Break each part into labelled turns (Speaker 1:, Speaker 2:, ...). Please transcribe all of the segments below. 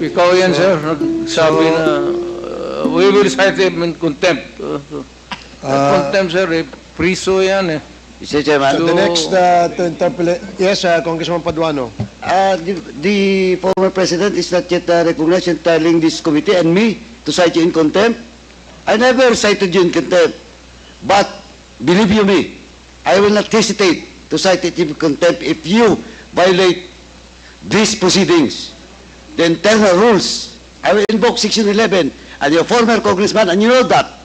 Speaker 1: Ikaw yan, sir. Nagsabi na we will cite him in contempt. Contempt, sir. Priso yan eh.
Speaker 2: Mr. Chairman.
Speaker 3: So the next to interpolate, yes, Congressman Paduano.
Speaker 2: The former president is not yet recognized in telling this committee and me to cite you in contempt. I never cited you in contempt. But, believe you me, I will not hesitate to cite it in contempt if you violate these proceedings. The internal rules. I will invoke Section 11 and your former congressman, and you know that.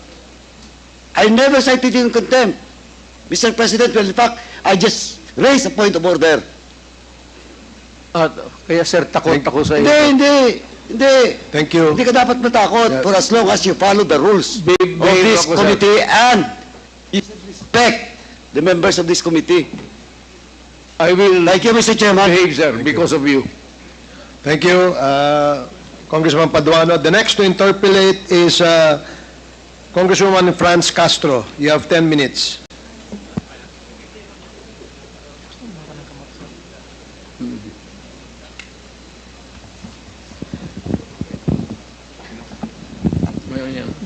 Speaker 2: I never cited you in contempt. Mr. President, well, in fact, I just raised a point of order.
Speaker 1: Kaya, sir, takot ako sa iyo.
Speaker 2: Hindi.
Speaker 3: Thank you.
Speaker 2: Hindi ka dapat matakot for as long as you follow the rules of
Speaker 1: Behave
Speaker 2: this
Speaker 1: ako, sir.
Speaker 2: committee and you should respect the members of this committee.
Speaker 1: I will
Speaker 2: Thank you, Mr. Chairman.
Speaker 1: behave, sir, because of you.
Speaker 3: Thank you, Congressman Paduano. The next to interpolate is Congresswoman Franz Castro. You have 10 minutes.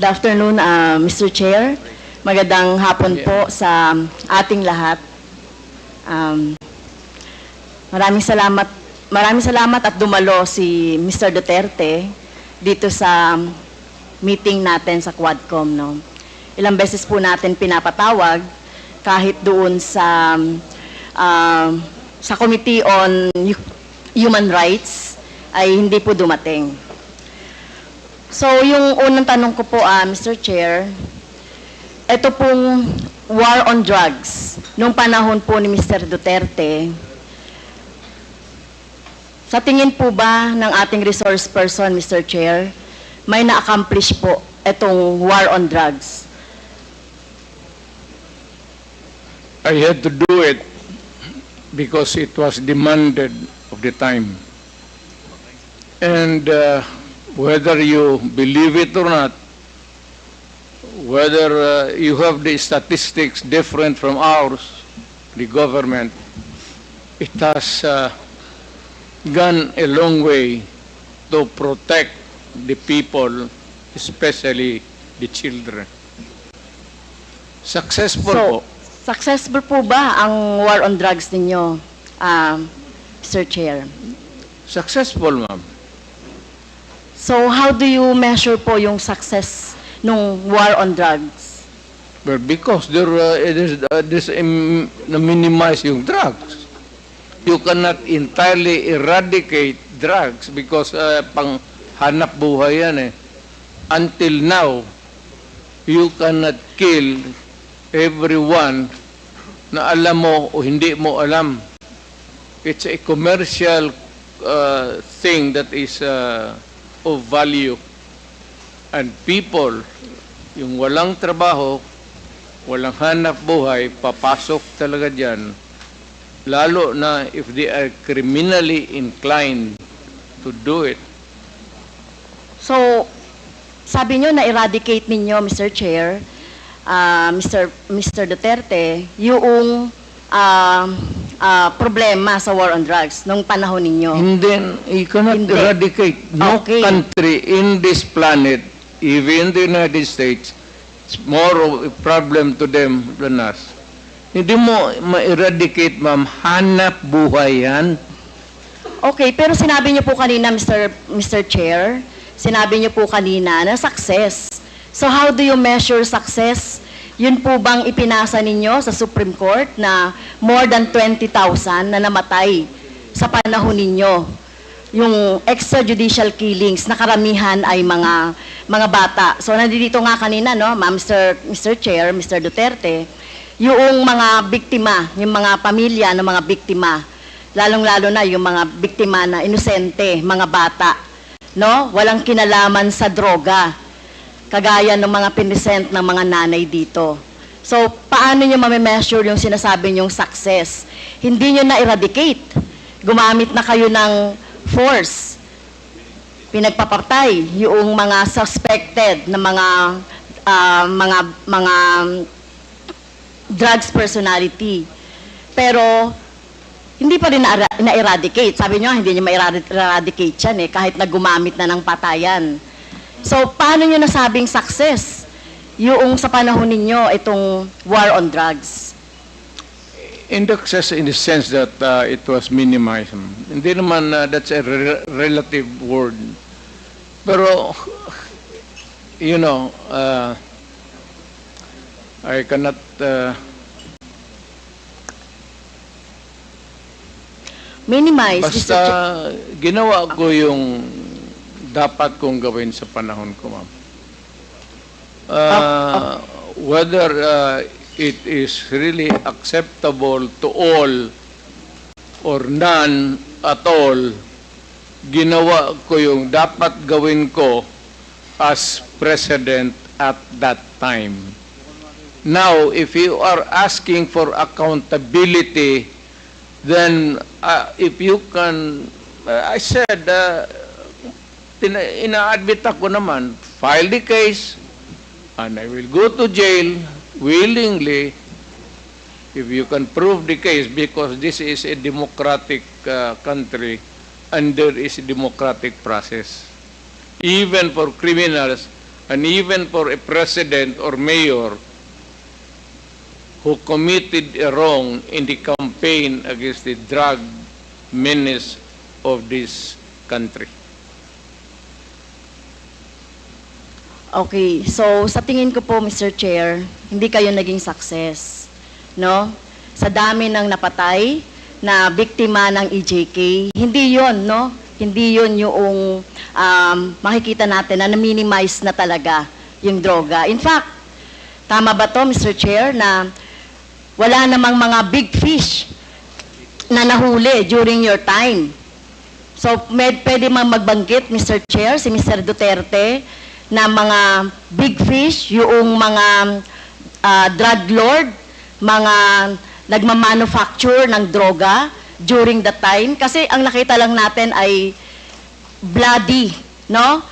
Speaker 4: Good afternoon, Mr. Chair. Magandang hapon po sa ating lahat. Maraming salamat at dumalo si Mr. Duterte dito sa meeting natin sa Quadcom. No? Ilang beses po natin pinapatawag kahit doon sa Committee on Human Rights ay hindi po dumating. So, yung unang tanong ko po, Mr. Chair, ito pong war on drugs, nung panahon po ni Mr. Duterte, sa tingin po ba ng ating resource person, Mr. Chair, may na-accomplish po itong war on drugs?
Speaker 1: I had to do it because it was demanded of the time. And whether you believe it or not, whether you have the statistics different from ours, the government, it has gone a long way to protect the people, especially the children. Successful po.
Speaker 4: Successful po ba ang war on drugs ninyo, Mr. Chair?
Speaker 1: Successful, ma'am.
Speaker 4: So, how do you measure po yung success nung war on drugs?
Speaker 1: Well, because there is na-minimize yung drugs. You cannot entirely eradicate drugs because pang hanap buhay yan eh. Until now, you cannot kill everyone na alam mo o hindi mo alam. It's a commercial thing that is of value. And people, yung walang trabaho, walang hanap buhay, papasok talaga dyan. Lalo na if they are criminally inclined to do it.
Speaker 4: So, sabi nyo na-eradicate ninyo, Mr. Chair, Mr. Duterte, yung problema sa war on drugs nung panahon ninyo.
Speaker 1: And then, you cannot eradicate. No country in this planet, even the United States, it's more of a problem to them than us. Hindi mo ma-eradicate, ma'am. Hanap buhay yan.
Speaker 4: Okay, pero sinabi niyo po kanina, Mr. Chair, sinabi niyo po kanina na success. So how do you measure success? Yun po bang ipinasa ninyo sa Supreme Court na more than 20,000 na namatay sa panahon ninyo? Yung extrajudicial killings na karamihan ay mga bata. So nandito nga kanina, no, Mr. Chair, Mr. Duterte, yung mga biktima, yung mga pamilya ng mga biktima, lalong-lalo na yung mga biktima na inosente, mga bata, no? Walang kinalaman sa droga, kagaya ng mga pinisent ng mga nanay dito. So, paano nyo mamimeasure yung sinasabi nyong success? Hindi nyo na-eradicate. Gumamit na kayo ng force. Pinagpapatay yung mga suspected na mga drugs personality. Pero, hindi pa rin na-eradicate. Sabi niyo, hindi niyo ma-eradicate yan kahit na gumamit na ng patayan. So, paano niyo nasabing success yung sa panahon ninyo itong war on drugs?
Speaker 1: Indexes in the sense that it was minimized. Hindi naman that's a relative word. Pero, you know, I cannot...
Speaker 4: Minimize, Mr.
Speaker 1: basta
Speaker 4: Chair.
Speaker 1: ginawa ko yung dapat kong gawin sa panahon ko, ma'am. Whether it is really acceptable to all or none at all, ginawa ko yung dapat gawin ko as president at that time. Now, if you are asking for accountability, then if you can, I said, ina-admit ako naman, file the case, and I will go to jail willingly if you can prove the case, because this is a democratic country and there is a democratic process. Even for criminals and even for a president or mayor who committed a wrong in the campaign against the drug menace of this country.
Speaker 4: Okay, so sa tingin ko po, Mr. Chair, hindi kayo naging success, no? Sa dami ng napatay na biktima ng EJK, hindi yon, no? Hindi yon yung makikita natin na na-minimize na talaga yung droga. In fact, tama ba to, Mr. Chair, na wala namang mga big fish na nahuli during your time? So, pwede mang magbanggit, Mr. Chair, si Mr. Duterte, na mga big fish, yung mga drug lord, mga nagmamanufacture ng droga during that time. Kasi ang nakita lang natin ay bloody, no?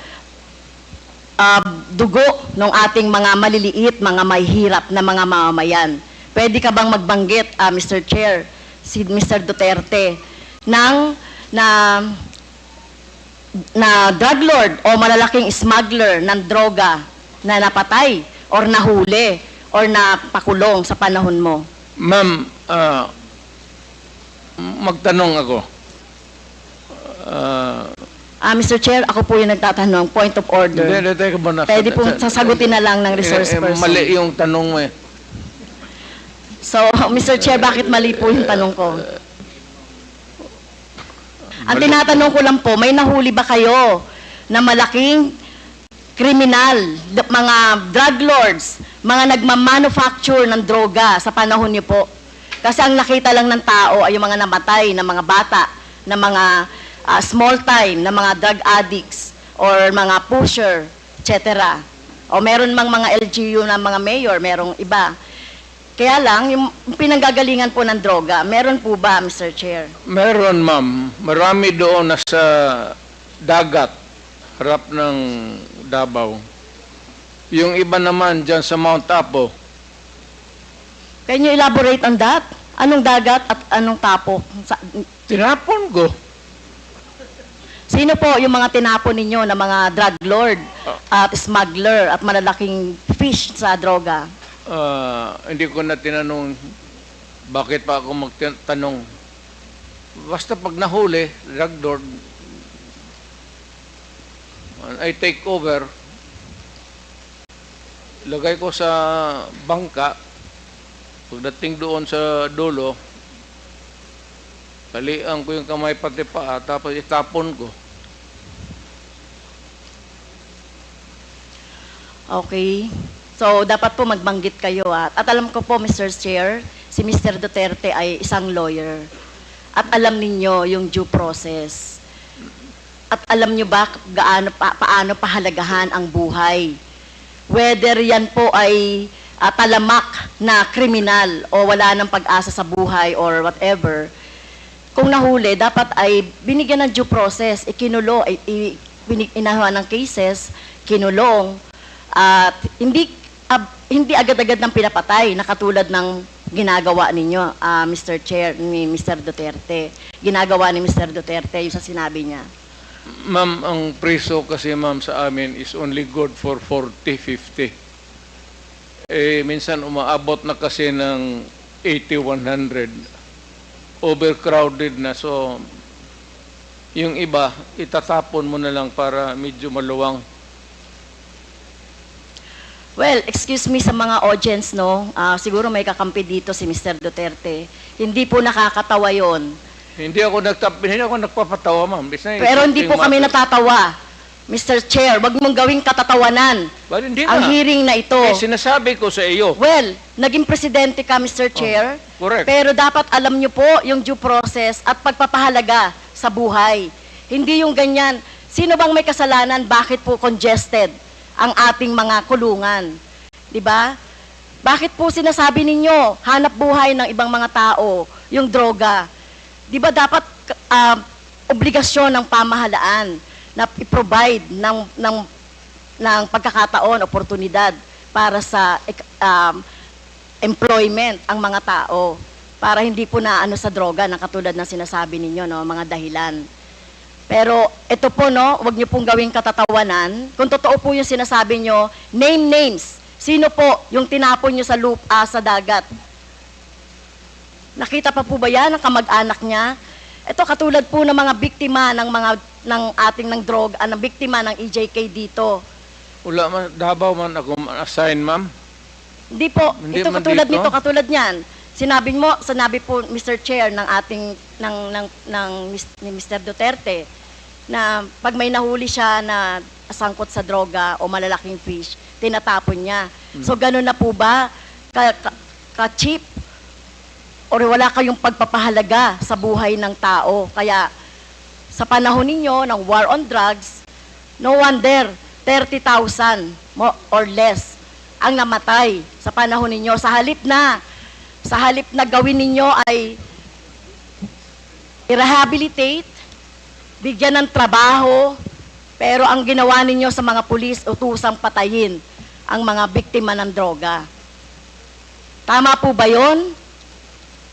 Speaker 4: Dugo ng ating mga maliliit, mga mahihirap na mga mamamayan. Pwede ka bang magbanggit, Mr. Chair, si Mr. Duterte, na drug lord o malalaking smuggler ng droga na napatay or nahuli or napakulong sa panahon mo?
Speaker 1: Ma'am, magtanong ako.
Speaker 4: Mr. Chair, ako po yung nagtatanong, point of order.
Speaker 1: Hindi, teka muna.
Speaker 4: Pwede po sasagutin na lang ng resource person.
Speaker 1: Mali yung tanong mo eh.
Speaker 4: So, Mr. Chair, bakit mali po yung tanong ko? Ang tinatanong ko lang po, may nahuli ba kayo na malaking kriminal, mga drug lords, mga nagmamanufacture ng droga sa panahon niyo po? Kasi ang nakita lang ng tao ay yung mga namatay na mga bata, na mga small time, na mga drug addicts, or mga pusher, etc. O meron mang mga LGU na mga mayor, merong iba. Kaya lang, yung pinanggagalingan po ng droga, meron po ba, Mr. Chair?
Speaker 1: Meron, ma'am. Marami doon nasa dagat, harap ng Davao. Yung iba naman dyan sa Mount Apo.
Speaker 4: Can you elaborate on that? Anong dagat at anong tapo?
Speaker 1: Tinapon ko.
Speaker 4: Sino po yung mga tinapon ninyo na mga drug lord at smuggler at malalaking fish sa droga?
Speaker 1: Hindi ko na tinanong bakit pa ako magtanong. Basta pag nahuli, drug lord, I take over, lagay ko sa bangka, pagdating doon sa dulo, talian ko yung kamay pati paa, tapos itapon ko.
Speaker 4: Okay. So, dapat po magbanggit kayo. At alam ko po, Mr. Chair, si Mr. Duterte ay isang lawyer. At alam ninyo yung due process. At alam nyo ba paano pahalagahan ang buhay? Whether yan po ay talamak na kriminal o wala ng pag-asa sa buhay or whatever, kung nahuli, dapat ay binigyan ng due process, ikinulo, inahawa ng cases, kinulong, at hindi agad-agad ng pinapatay na katulad ng ginagawa ninyo, Mr. Chair, ni Mr. Duterte. Ginagawa ni Mr. Duterte yung sa sinabi niya.
Speaker 1: Ma'am, ang preso kasi ma'am sa amin is only good for 40, 50. Minsan umaabot na kasi ng 80, 100. Overcrowded na. So, yung iba, itatapon mo na lang para medyo maluwang.
Speaker 4: Well, excuse me sa mga audience, no? Siguro may kakampi dito si Mr. Duterte. Hindi po nakakatawa yon.
Speaker 1: Hindi ako nagpapatawa, ma'am.
Speaker 4: Pero hindi po kami natatawa. Mr. Chair, wag mong gawing katatawanan
Speaker 1: But hindi
Speaker 4: ang
Speaker 1: na.
Speaker 4: hearing na ito.
Speaker 1: Sinasabi ko sa iyo.
Speaker 4: Well, naging presidente ka, Mr. Chair.
Speaker 1: Correct.
Speaker 4: Pero dapat alam niyo po yung due process at pagpapahalaga sa buhay. Hindi yung ganyan. Sino bang may kasalanan? Bakit po congested ang ating mga kulungan? 'Di ba? Bakit po sinasabi ninyo hanap buhay ng ibang mga tao yung droga? 'Di ba dapat obligasyon ng pamahalaan na i-provide ng pagkakataon, oportunidad para sa employment ang mga tao para hindi po na ano sa droga na katulad ng sinasabi ninyo, no, mga dahilan. Pero ito po, no, wag niyo pong gawing katatawanan. Kung totoo po yung sinasabi niyo, name names. Sino po yung tinapon niyo sa sa dagat? Nakita pa po ba yan ng kamag-anak niya? Ito katulad po ng mga biktima ng ating droga, ng biktima ng EJK dito.
Speaker 1: Wala man, Davao man ako assign, ma'am.
Speaker 4: Hindi po,
Speaker 1: Hindi
Speaker 4: ito
Speaker 1: man
Speaker 4: katulad
Speaker 1: dito?
Speaker 4: nito, katulad niyan. Sinabi po Mr. Chair ng ating ni Mr. Duterte na pag may nahuli siya na sangkot sa droga o malalaking fish, tinatapon niya. So gano'n na po ba ka-cheap? O wala kayong pagpapahalaga sa buhay ng tao? Kaya sa panahon ninyo ng war on drugs, no wonder 30,000 or less ang namatay sa panahon ninyo. Sa halip na gawin ninyo ay i-rehabilitate, bigyan ng trabaho, pero ang ginawa ninyo sa mga pulis, utusang patayin ang mga biktima ng droga. Tama po ba yun,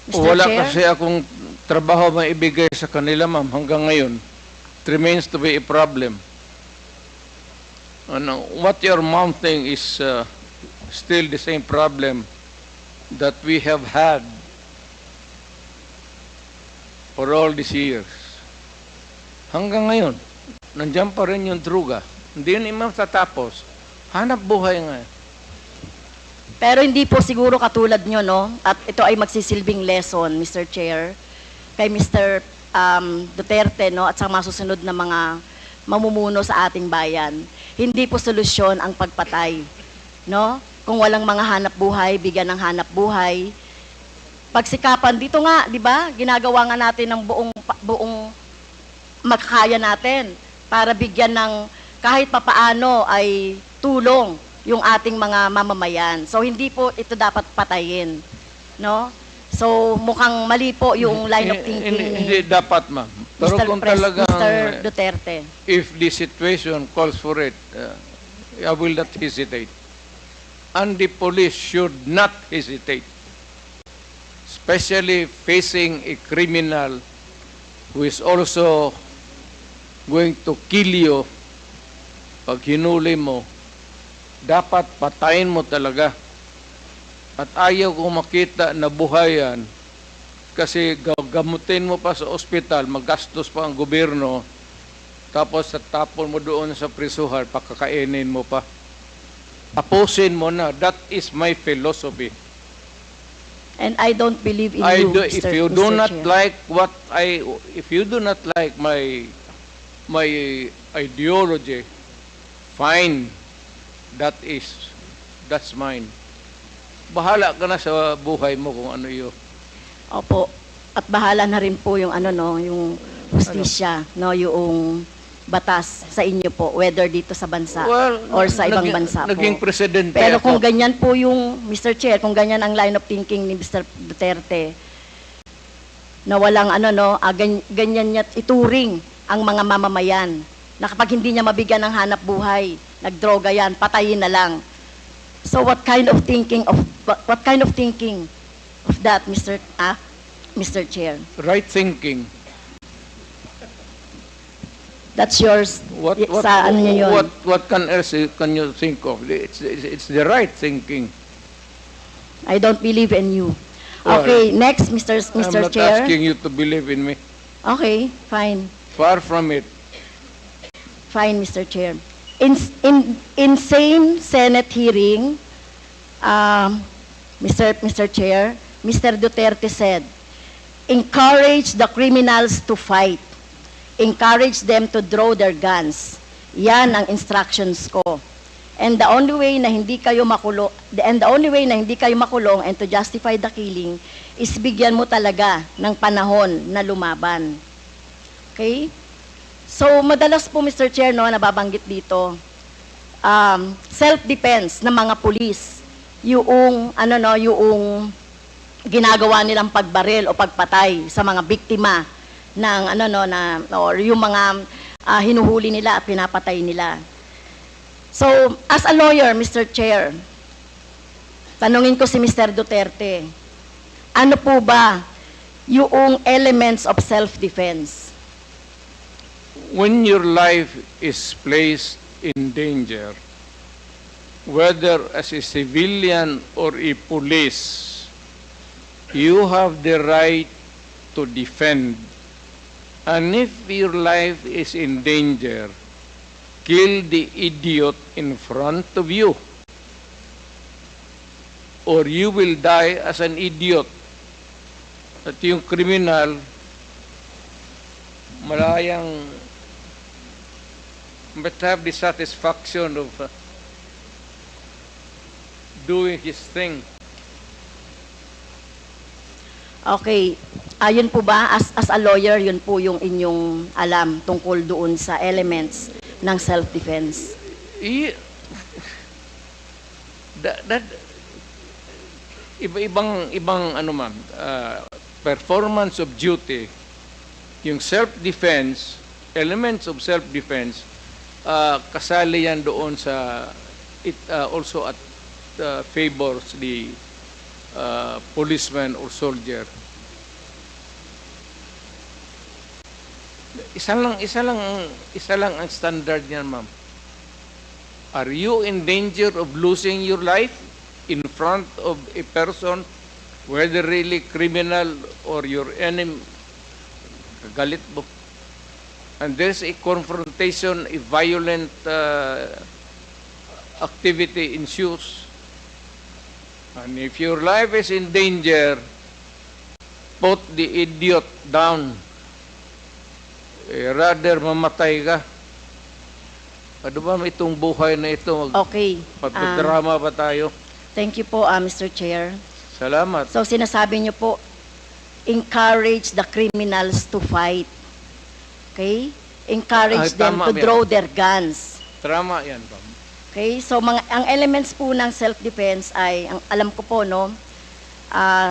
Speaker 4: Mr.
Speaker 1: Wala
Speaker 4: Chair?
Speaker 1: kasi akong trabaho maibigay sa kanila, ma'am, hanggang ngayon. It remains to be a problem. What you're mounting is still the same problem that we have had for all these years. Hanggang ngayon, nandiyan pa rin yung droga. Hindi yun matatapos. Hanap buhay nga.
Speaker 4: Pero hindi po siguro katulad nyo, no? At ito ay magsisilbing lesson, Mr. Chair, kay Mr. Duterte, no? At sa mga susunod na mga mamumuno sa ating bayan. Hindi po solusyon ang pagpatay, no? Kung walang mga hanap buhay, bigyan ng hanap buhay. Pagsikapan dito nga, di ba? Ginagawa nga natin ng buong makakaya natin para bigyan ng kahit papaano ay tulong yung ating mga mamamayan. So hindi po ito dapat patayin, no? So mukhang mali po yung line of thinking
Speaker 1: Hindi
Speaker 4: ni
Speaker 1: dapat, ma'am. Pero kung talagang,
Speaker 4: Mr. Duterte.
Speaker 1: if the situation calls for it, I will not hesitate. And the police should not hesitate. Especially facing a criminal who is also going to kill you pag hinuli mo, dapat patayin mo talaga. At ayaw ko makita na buhayan kasi gamutin mo pa sa ospital, magastos pa ang gobyerno, tapos tapon mo doon sa prisuhan, pakakainin mo pa. Tapusin mo na. That is my philosophy.
Speaker 4: And I don't believe in
Speaker 1: I
Speaker 4: you,
Speaker 1: do,
Speaker 4: Mr.
Speaker 1: if you do
Speaker 4: Mr.
Speaker 1: not
Speaker 4: Chair.
Speaker 1: like if you do not like my ideology, fine. That's mine. Bahala ka na sa buhay mo kung ano yun.
Speaker 4: Opo. At bahala na rin po yung yung justisya, no, yung batas sa inyo po, whether dito sa bansa or sa ibang bansa po.
Speaker 1: Naging presidente
Speaker 4: Pero kung
Speaker 1: ako.
Speaker 4: ganyan po yung, Mr. Chair, kung ganyan ang line of thinking ni Mr. Duterte, na walang ganyan niya ituring ang mga mamamayan, na kapag hindi niya mabigyan ng hanap buhay, nagdroga yan, patayin na lang. So what kind of thinking of of that, Mr. Chair?
Speaker 1: Right thinking.
Speaker 4: That's yours.
Speaker 1: What
Speaker 4: Sa ano niyo yun?
Speaker 1: what can else can you think of? It's the right thinking.
Speaker 4: I don't believe in you.
Speaker 1: Well,
Speaker 4: Okay, next, Mr.
Speaker 1: I'm not
Speaker 4: Chair.
Speaker 1: asking you to believe in me.
Speaker 4: Okay, fine.
Speaker 1: Far from it.
Speaker 4: Fine, Mr. Chair. In same Senate hearing, Mr. Chair, Mr. Duterte said, encourage the criminals to fight. Encourage them to draw their guns. Yan ang instructions ko. And the only way na hindi kayo makulong, and to justify the killing is bigyan mo talaga ng panahon na lumaban. Okay? So, madalas po, Mr. Chair, no, nababanggit dito, self-defense ng mga pulis, yung ginagawa nilang pagbaril o pagpatay sa mga biktima ng or yung mga hinuhuli nila at pinapatay nila. So, as a lawyer, Mr. Chair, tanungin ko si Mr. Duterte, ano po ba yung elements of self-defense?
Speaker 1: When your life is placed in danger, whether as a civilian or a police, you have the right to defend. And if your life is in danger, kill the idiot in front of you, or you will die as an idiot. At yung kriminal, malayang but have the satisfaction of doing his thing.
Speaker 4: Okay, yun po ba, as a lawyer, yun po yung inyong alam tungkol doon sa elements ng self-defense?
Speaker 1: That ibang ano ma'am, performance of duty, yung self-defense, elements of self-defense, kasali yan doon sa it also at favors the policeman or soldier. Isa lang ang standard niyan, ma'am. Are you in danger of losing your life in front of a person, whether really criminal or your enemy, galit mo, and there's a confrontation, a violent activity ensues, and if your life is in danger, put the idiot down. Rather mamatay ka. Ano ba itong buhay na ito?
Speaker 4: Okay.
Speaker 1: Pagdrama ba tayo?
Speaker 4: Thank you po, Mr. Chair.
Speaker 1: Salamat.
Speaker 4: So, sinasabi niyo po, encourage the criminals to fight. Okay? Encourage them
Speaker 1: tama
Speaker 4: to
Speaker 1: yan.
Speaker 4: draw their guns.
Speaker 1: Tama yan, ma'am.
Speaker 4: Okay? So, ang elements po ng self-defense ay, ang alam ko po, no,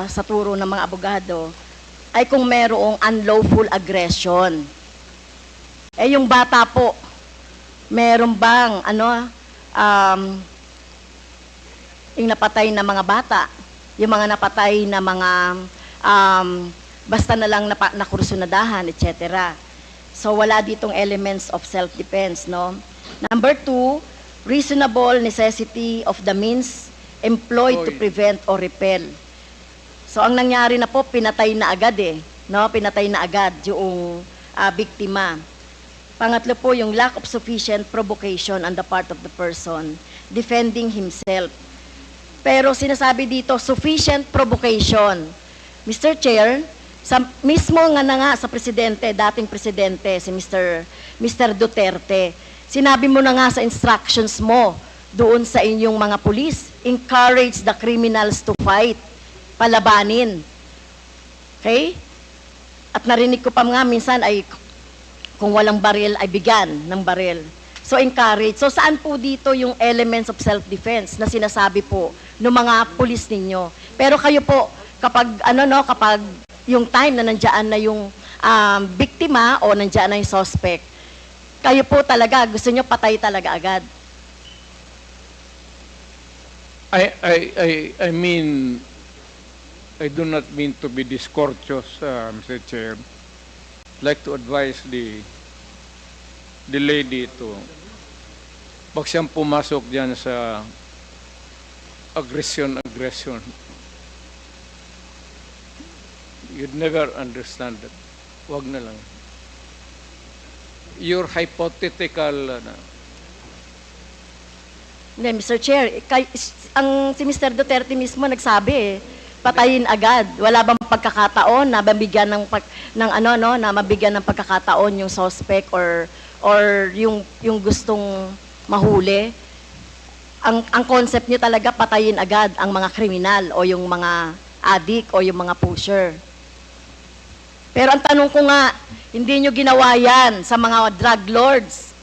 Speaker 4: sa turo ng mga abogado, ay kung merong unlawful aggression. Eh, yung bata po, meron bang, yung napatay na mga bata, yung mga napatay na mga, basta na lang nakursunadahan, etc. So, wala ditong elements of self-defense, no? Number 2, reasonable necessity of the means employed to prevent or repel. So, ang nangyari na po, pinatay na agad no? Pinatay na agad yung biktima. Pangatlo po, yung lack of sufficient provocation on the part of the person defending himself. Pero sinasabi dito, sufficient provocation. Mr. Chair, mismo nga sa presidente, dating presidente, si Mr. Duterte, sinabi mo na nga sa instructions mo doon sa inyong mga pulis, encourage the criminals to fight, palabanin. Okay? At narinig ko pa nga minsan ay kung walang baril ay bigyan ng baril. So encourage. So saan po dito yung elements of self-defense na sinasabi po ng mga pulis ninyo? Pero kayo po, kapag kapag yung time na nandiyan na yung biktima o nandiyan na yung suspect, kayo po talaga, gusto nyo patay talaga agad.
Speaker 1: I mean, I do not mean to be discourteous, Mr. Chair. I'd like to advise the lady to, pag siyang pumasok dyan sa aggression, you'd never understand that. Wag na lang. Your hypothetical,
Speaker 4: Hindi, Mr. Chair, si Mr. Duterte mismo nagsabi patayin agad. Wala bang pagkakataon na mabigyan na mabigyan ng pagkakataon yung suspect or yung gustong mahuli? Ang concept niyo talaga patayin agad ang mga kriminal o yung mga addict o yung mga pusher. Pero ang tanong ko nga, hindi nyo ginawa yan sa mga drug lords.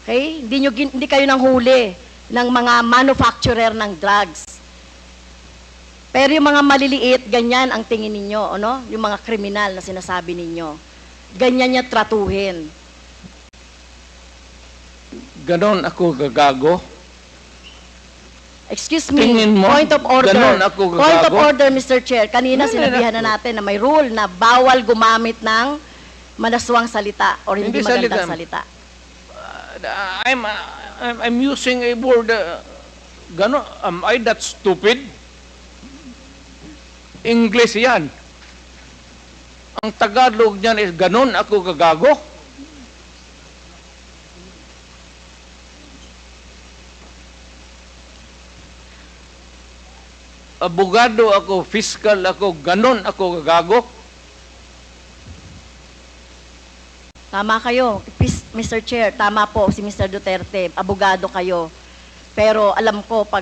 Speaker 4: Okay? Hindi kayo nang huli ng mga manufacturer ng drugs. Pero yung mga maliliit, ganyan ang tingin ninyo, ano? Yung mga kriminal na sinasabi ninyo. Ganyan niya tratuhin.
Speaker 1: ganon ako gagago.
Speaker 4: Excuse me,
Speaker 1: Tingin mo,
Speaker 4: point of order.
Speaker 1: ganon ako gagago?
Speaker 4: Point of order, Mr. Chair. Kanina
Speaker 1: Hindi
Speaker 4: sinabihan na natin na may rule na bawal gumamit ng manaswang salita or hindi magandang salita.
Speaker 1: I'm using a word, ganon, am I that stupid? English yan. Ang Tagalog niyan is ganon ako gagago. Abogado ako, fiscal ako, ganon ako gagago.
Speaker 4: Tama kayo, Mr. Chair, tama po si Mr. Duterte, abogado kayo. Pero alam ko, pag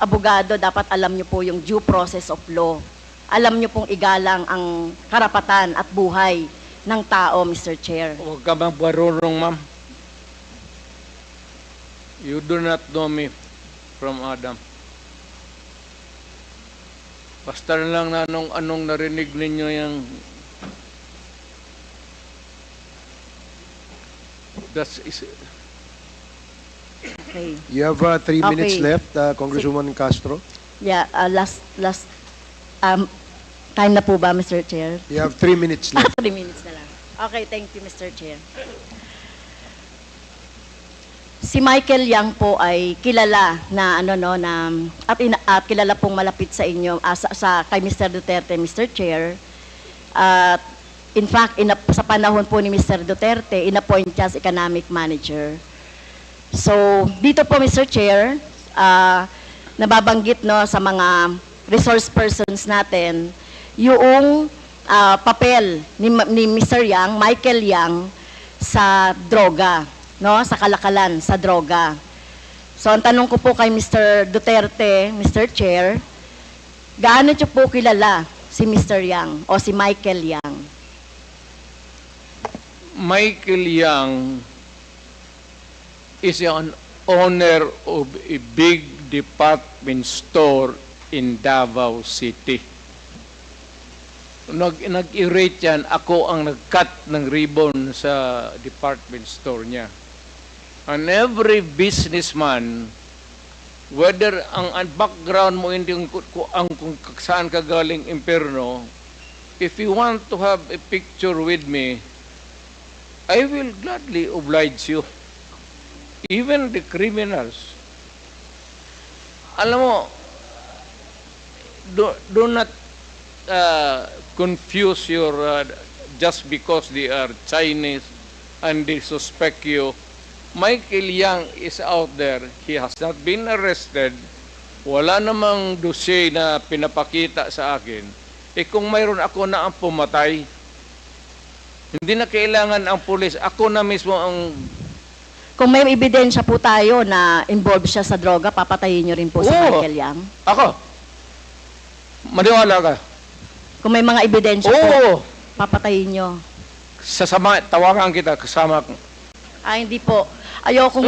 Speaker 4: abogado, dapat alam niyo po yung due process of law. Alam niyo pong igalang ang karapatan at buhay ng tao, Mr. Chair.
Speaker 1: Huwag ka magbarurong, ma'am. You do not know me from Adam. Basta na lang na anong narinig ninyo yung that's is
Speaker 4: Okay.
Speaker 3: You have 3 minutes
Speaker 4: Okay.
Speaker 3: left, Congresswoman Castro.
Speaker 4: Yeah, last time na po ba, Mr. Chair?
Speaker 3: You have 3 minutes left.
Speaker 4: 3 minutes na lang. Okay, thank you, Mr. Chair. Si Michael Yang po ay kilala na at kilala pong malapit sa inyo kay Mr. Duterte, Mr. Chair. At in fact, sa panahon po ni Mr. Duterte, inappoint siya as economic manager. So, dito po, Mr. Chair, nababanggit sa mga resource persons natin yung papel ni Mr. Yang, Michael Yang, sa droga, sa kalakalan, sa droga. So, ang tanong ko po kay Mr. Duterte, Mr. Chair, gaano niyo po kilala si Mr. Yang o si Michael Yang?
Speaker 1: Michael Yang is an owner of a big department store in Davao City. Nag-irate yan, ako ang nag-cut ng ribbon sa department store niya. And every businessman, whether ang background mo hindi kung saan ka galing impyerno, if you want to have a picture with me, I will gladly oblige you. Even the criminals. Alam mo, do not confuse your, just because they are Chinese and they suspect you. Michael Yang is out there. He has not been arrested. Wala namang dossier na pinapakita sa akin. Kung mayroon ako na ang pumatay, hindi na kailangan ang pulis. Ako na mismo ang...
Speaker 4: Kung may ebidensya po tayo na involved siya sa droga, papatayin niyo rin po si Michael Yang?
Speaker 1: Ako? Maniwala ka?
Speaker 4: Kung may mga ebidensya po, papatayin niyo?
Speaker 1: Tawagan kita, kasama ko.
Speaker 4: Hindi po. Ayokong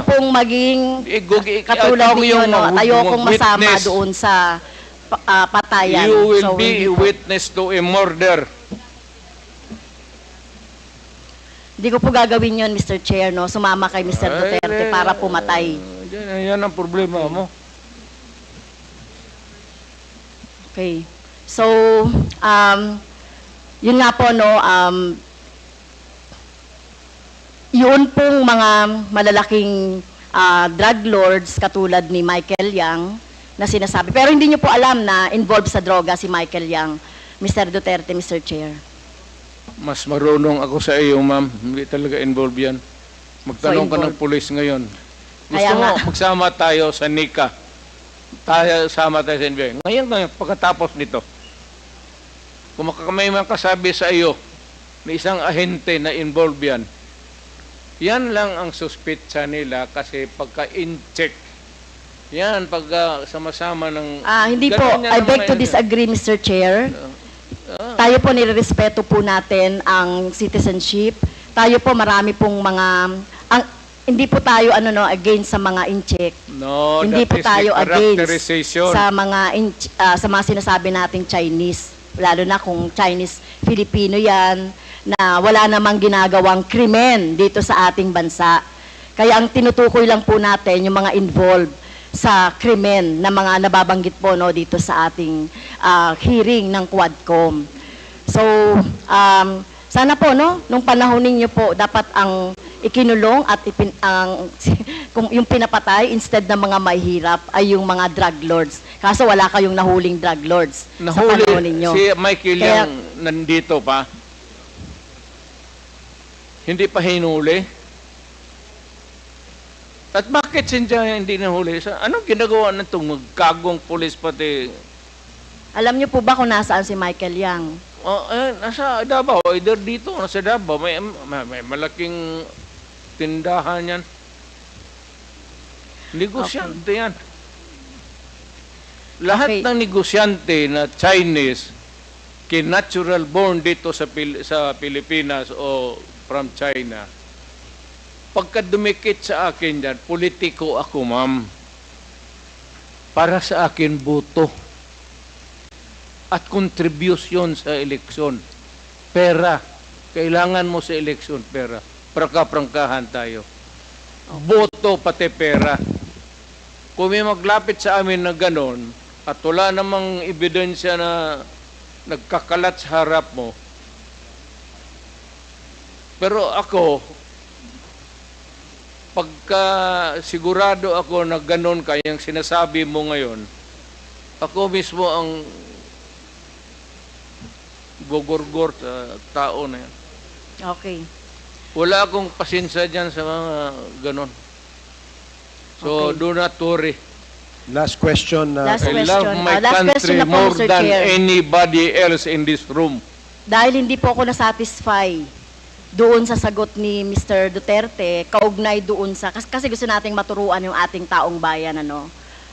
Speaker 4: pong maging katulad ninyo, ayokong masama doon sa patayan.
Speaker 1: You will be a witness to a murder.
Speaker 4: Hindi ko po gagawin yun, Mr. Chair, sumama kay Mr. Duterte para pumatay.
Speaker 1: Yan ang problema mo.
Speaker 4: Okay. So, yun nga po, no, yun pong mga malalaking drug lords katulad ni Michael Yang na sinasabi. Pero hindi nyo po alam na involved sa droga si Michael Yang, Mr. Duterte, Mr. Chair.
Speaker 1: Mas marunong ako sa iyo, ma'am. Hindi talaga involved yan. Magtanong ka ng
Speaker 4: involved.
Speaker 1: pulis ngayon. Gusto
Speaker 4: Kaya
Speaker 1: mo,
Speaker 4: nga.
Speaker 1: magsama tayo sa NICA. Sama tayo sa NBI. Ngayon, pagkatapos nito, kung may makasabi sa iyo na isang ahente na involved yan, yan lang ang suspitsa nila kasi pagka-in-check, yan, pag sama-sama ng...
Speaker 4: Hindi po.
Speaker 1: Ganun yan
Speaker 4: I
Speaker 1: naman
Speaker 4: beg to
Speaker 1: yan.
Speaker 4: disagree, Mr. Chair. Tayo po nirerespeto po natin ang citizenship. Tayo po marami pong mga... hindi po tayo against sa mga in-check.
Speaker 1: No,
Speaker 4: Hindi
Speaker 1: that
Speaker 4: po
Speaker 1: is
Speaker 4: tayo
Speaker 1: the
Speaker 4: against
Speaker 1: characterization.
Speaker 4: sa mga sinasabi nating Chinese. Lalo na kung Chinese Filipino yan na wala namang ginagawang krimen dito sa ating bansa. Kaya ang tinutukoy lang po natin yung mga involved sa krimen na mga nababanggit po dito sa ating hearing ng Quadcom. So, sana po nung panahon ninyo po dapat ang ikinulong at kung yung pinapatay instead ng mga mahihirap ay yung mga drug lords. Kaso wala kayong nahuling drug lords sa panahon ninyo.
Speaker 1: Si Michael
Speaker 4: Kaya-
Speaker 1: Yang nandito pa. Hindi pa hinuli. At bakit siya hindi nahuli? Anong ginagawa na itong magkagong pulis pati?
Speaker 4: Alam niyo po ba kung nasaan si Michael Yang?
Speaker 1: Nasa Davao, either dito o nasa Davao. May malaking tindahan yan. Negosyante yan. Lahat
Speaker 4: Okay.
Speaker 1: ng negosyante na Chinese, natural born dito sa Pilipinas o from China, pagka dumikit sa akin yan, politiko ako, ma'am. Para sa akin, boto. At contribution sa eleksyon. Pera. Kailangan mo sa eleksyon, pera. Prangkahan tayo. Boto pati pera. Kung may maglapit sa amin na ganon, at wala namang ebidensya na nagkakalat sa harap mo, pero ako, pagka sigurado ako na ganon kayang sinasabi mo ngayon, ako mismo ang gogorgor sa tao na yan.
Speaker 4: Okay.
Speaker 1: Wala akong pasensya dyan sa mga ganon. So,
Speaker 4: Okay.
Speaker 1: do not worry.
Speaker 3: Last question.
Speaker 4: Last
Speaker 1: I
Speaker 4: question.
Speaker 1: love my
Speaker 4: Last question
Speaker 1: country
Speaker 4: na po,
Speaker 1: more
Speaker 4: Mr.
Speaker 1: than
Speaker 4: Chair.
Speaker 1: anybody else in this room.
Speaker 4: Dahil hindi po ako nasatisfy doon sa sagot ni Mr. Duterte, kaugnay doon sa, kasi gusto nating maturuan yung ating taong bayan,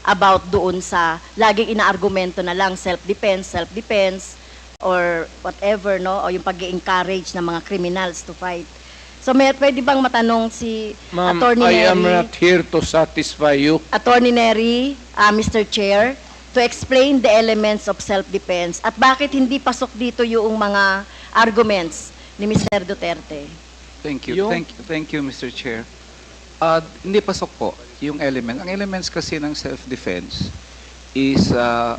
Speaker 4: about doon sa, laging inaargumento na lang, self-defense, or whatever, o yung pag-encourage ng mga criminals to fight. So, pwede bang matanong si
Speaker 1: Ma'am,
Speaker 4: Attorney
Speaker 1: I am
Speaker 4: Neri?
Speaker 1: not here to satisfy you.
Speaker 4: Attorney Neri, Mr. Chair, to explain the elements of self-defense at bakit hindi pasok dito yung mga arguments ni Mr. Duterte.
Speaker 5: Thank you.
Speaker 1: Yung-
Speaker 5: Thank you, Mr. Chair. Hindi pasok po yung element. Ang elements kasi ng self-defense is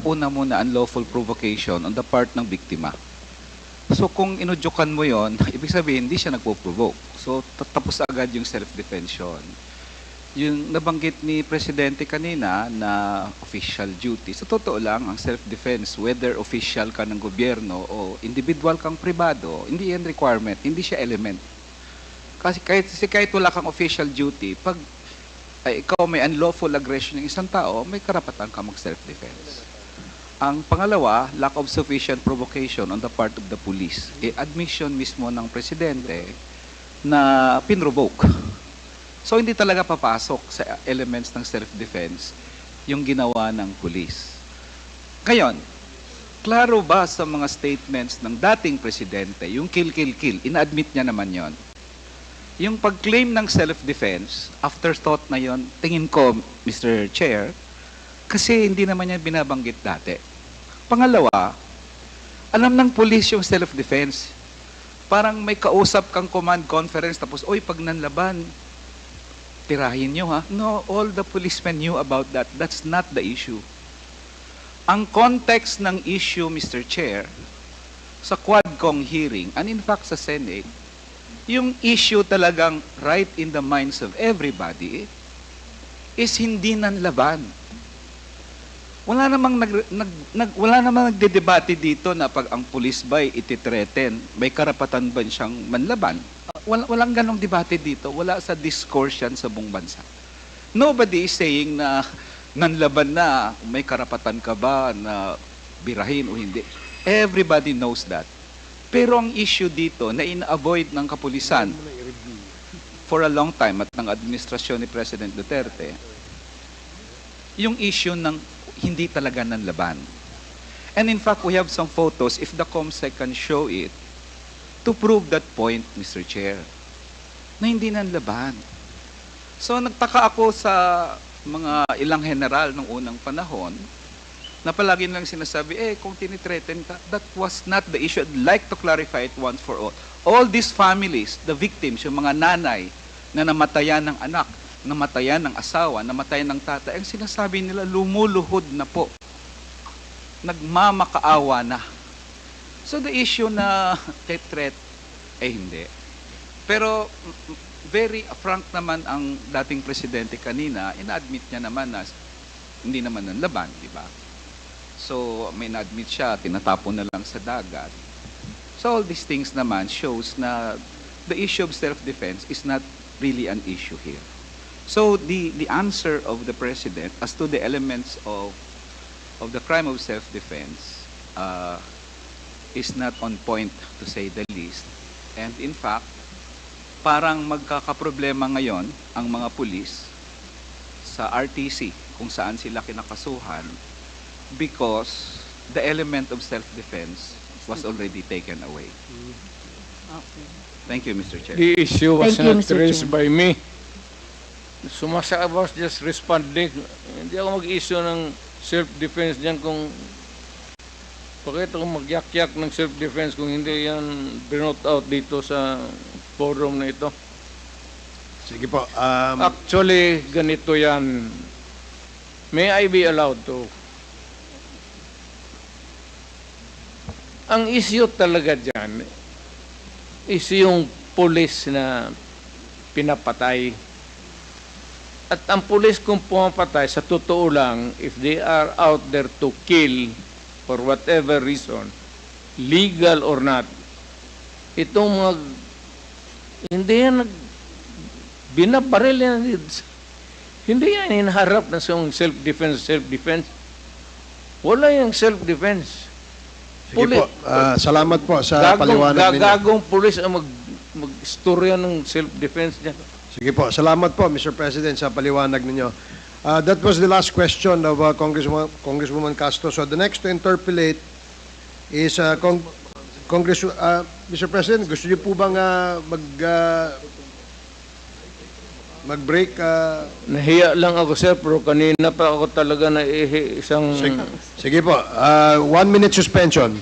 Speaker 5: una muna unlawful provocation on the part ng biktima. So kung inudyukan mo yon, ibig sabihin hindi siya nagpo-provoke. So tapos agad yung self-defense yun. Yung nabanggit ni Presidente kanina na official duty, sa totoo lang, ang self-defense, whether official ka ng gobyerno o individual kang pribado, hindi yan requirement, hindi siya element. Kasi kahit wala kang official duty, pag ikaw may unlawful aggression ng isang tao, may karapatan ka mag-self-defense. Ang pangalawa, lack of sufficient provocation on the part of the police. Admission mismo ng Presidente na pinrovoke. So hindi talaga papasok sa elements ng self-defense yung ginawa ng police. Ngayon, klaro ba sa mga statements ng dating presidente, yung kill, ina-admit niya naman yon. Yung pag-claim ng self-defense, afterthought na yon, tingin ko, Mr. Chair, kasi hindi naman yan binabanggit dati. Pangalawa, alam ng police yung self-defense. Parang may kausap kang command conference, tapos, oy, pag nanlaban, tirahin nyo ha. No, all the policemen knew about that. That's not the issue. Ang context ng issue, Mr. Chair, sa Quadcom hearing, and in fact sa Senate, yung issue talagang right in the minds of everybody is hindi nanlaban. Wala namang wala namang nagdedebate dito na pag ang police by ititreten, may karapatan ba siyang manlaban? Walang ganong debate dito. Wala sa discourse yan sa buong bansa. Nobody is saying na nanlaban na, may karapatan ka ba na birahin o hindi. Everybody knows that. Pero ang issue dito na ina-avoid ng kapulisan for a long time at ng administrasyon ni President Duterte, yung issue ng hindi talaga nanlaban. And in fact, we have some photos, if the COMSEC can show it, to prove that point, Mr. Chair, na hindi nanlaban. So nagtaka ako sa mga ilang general ng unang panahon na palagi lang sinasabi, kung tinitreten ka, that was not the issue. I'd like to clarify it once for all. All these families, the victims, yung mga nanay na namatayan ng anak, namatayan ng asawa, namatayan ng tatay, ang sinasabi nila, lumuluhod na po. Nagmamakaawa na. So the issue na threat, hindi. Pero very frank naman ang dating presidente kanina, ina-admit niya naman na hindi naman ng laban, di ba? So may na-admit siya, tinatapon na lang sa dagat. So all these things naman shows na the issue of self-defense is not really an issue here. So the answer of the president as to the elements of the crime of self-defense is not on point, to say the least. And in fact, parang magkakaproblema ngayon ang mga pulis sa RTC kung saan sila kinakasuhan because the element of self-defense was already taken away. Thank you, Mr. Chair.
Speaker 1: The issue was
Speaker 4: Thank you,
Speaker 1: not
Speaker 4: Mr.
Speaker 1: raised
Speaker 4: Chair.
Speaker 1: by me. Sumasa I was just responding. Hindi ako mag-issue ng self-defense dyan kung bakit ako mag-yak-yak ng self-defense kung hindi yan binote out dito sa forum na ito.
Speaker 3: Sige po.
Speaker 1: Actually, ganito yan. May I be allowed to? Ang issue talaga dyan is yung police na pinapatay. At ang police kung pumapatay, sa totoo lang, if they are out there to kill for whatever reason, legal or not, itong mga, hindi yan binabaril yan. Hindi yan hinaharap na sa self-defense. Wala yung self-defense.
Speaker 3: Sige po. Salamat po sa paliwanag ninyo.
Speaker 1: Gagong police ang mag-istorya ng self-defense niya.
Speaker 3: Sige po. Salamat po, Mr. President, sa paliwanag ninyo. That was the last question of Congresswoman Castro. So the next to interpolate is Mr. President, gusto niyo po bang mag-break?
Speaker 1: Nahiya lang ako, sir, pero kanina pa ako talaga naihi isang...
Speaker 3: Sige po. 1 minute suspension.